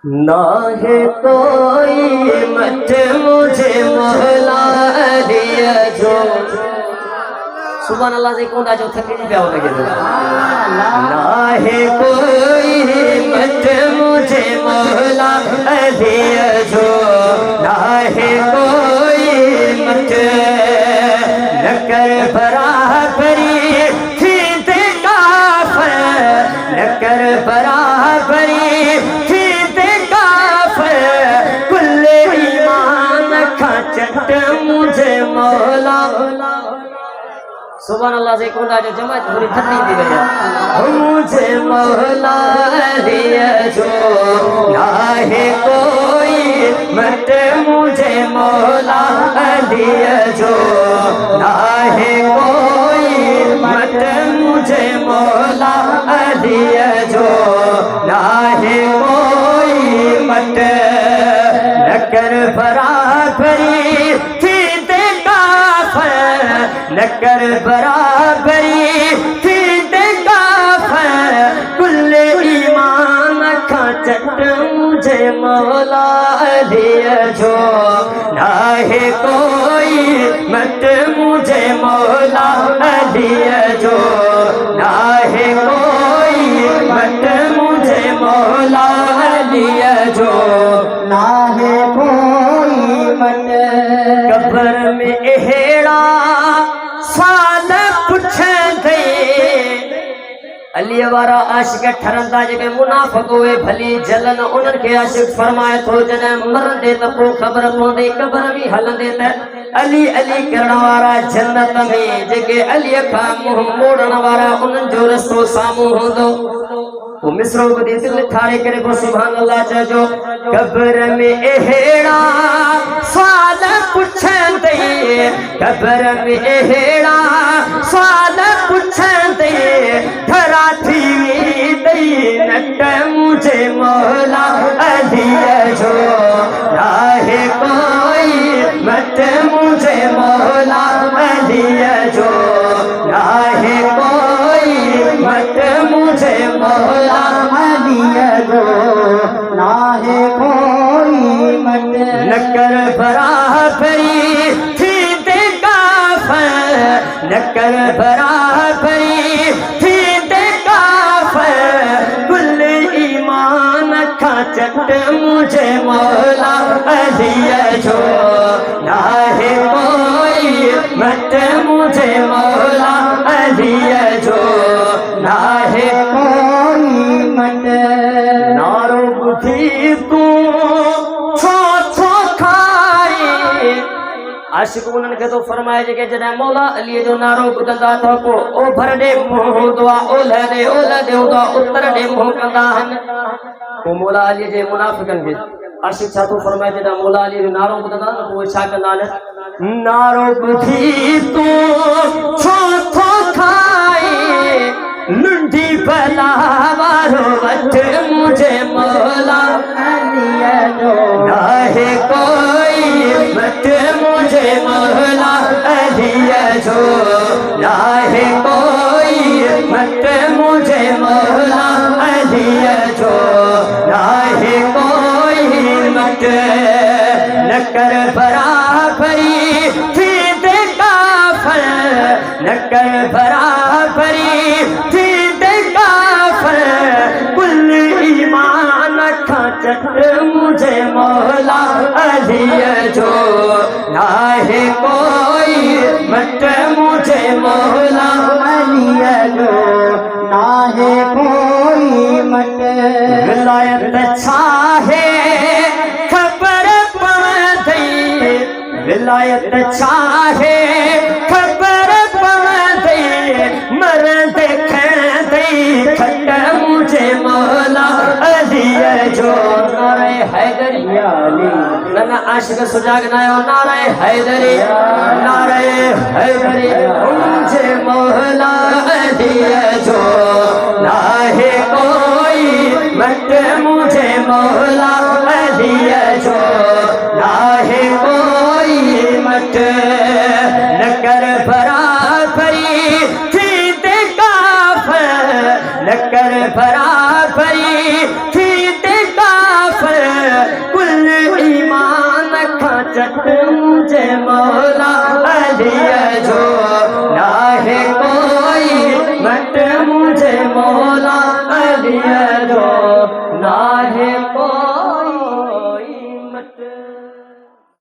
ना है कोई मत मुझे मौला दिया जो सुभान अल्लाह से कौन जो थके नहीं प्याओ लगे ना है कोई मत मुझे मौला दिया जो ना है कोई मत न कर बराबरी खींचे काफर न कर बराबरी खींचे काफर कुल्ले ईमान खा चट मुझे मौला सुभान अल्लाह से कौन जो जमात पूरी थकी दी गई मुझे मौला दिया जो ना है कोई मत मुझे मौला दिया जो ना है कोई मत मुझे मौला दिया जो ना है कोई मत न कर बराबरी न कर बराबरी खींचे काफर कुल्ले ईमान खा चट मुझे मौला दिया जो ना है कोई मत मुझे मौला दिया जो ना है कोई मत मुझे मौला दिया जो ना है कोई मत कब्र में एड़ा साल पुछंदे अली वारा आशिक ठरंदा जेके मुनाफिक हुए भली जलन उन्हनि खे आशिक फरमाए थो जॾहिं मरंदे त पोइ ख़बर पवंदी कब्र बि हलंदे त अली अली करण वारा जन्नत में जेके अलीअ खां मुंहुं मोड़ण वारा उन्हनि जो रस्तो साम्हूं हूंदो वो मिसरो ॿुधी दिलि ठारे करे पोइ सुभान अल्लाह चइजो कब्र में अहिड़ा सवाल पुछंदे कब्र में अहिड़ा सवाल पुछंदे धरा थी वेंदई नट मुझे मौला दिया जो ना है कोई मत मुझे मौला दिया जो ना है कोई मत मुझे मौला दिया जो ना है कोई मत न कर बराबरी खींचे काफर न कर बराबरी खींचे काफर कुल ईमान खा चट मुझे मौला दिया जो ना है कोई मत मुझे मौला दिया जो ना है कोई मत नारो बुद्धि तू आशिक उन्हनि खे थो फरमाए जेके जॾहिं मौला अलीअ जो नारो ॿुधंदा त पोइ ओभर ॾे मुंहुं हूंदो आहे ओलह ॾे हूंदो आहे उत्तर ॾे मुंहुं कंदा आहिनि पोइ मौला अलीअ जे मुनाफ़िकनि खे आशिक छा थो फरमाए जॾहिं मौला अलीअ जो नारो ॿुधंदा न पोइ छा कंदा आहिनि नारो ॿुधी तूं छो थो खाए लुंडी भला वारो वठ मुझे मौला अलीअ जो ना है कोई मत मुझे मौला दिया जो ना है कोई मत मुझे मौला दिया जो ना है कोई मत न कर बराबरी खींचे काफर न कर बराबरी खींचे काफर कुल ईमान खा चट मुझे मौला दिया जो ना है कोई मत मुझे मौला दिया जो ना है कोई मत विलायत चाहे खबर पवंदी विलायत चाहे खबर पवंदी मरंदे खंदे खट मुझे मौला दिया जो नारे हैदरी नन आशिक सुजाग नायो नारे हैदरी मुझे मौला दिया जो ना है कोई मत मुझे मौला दिया जो ना है कोई मत न कर बराबरी खींचे काफर न कर बराबरी खींचे काफर चट मुझे मौला अली जो ना है कोई मट मुझे मौला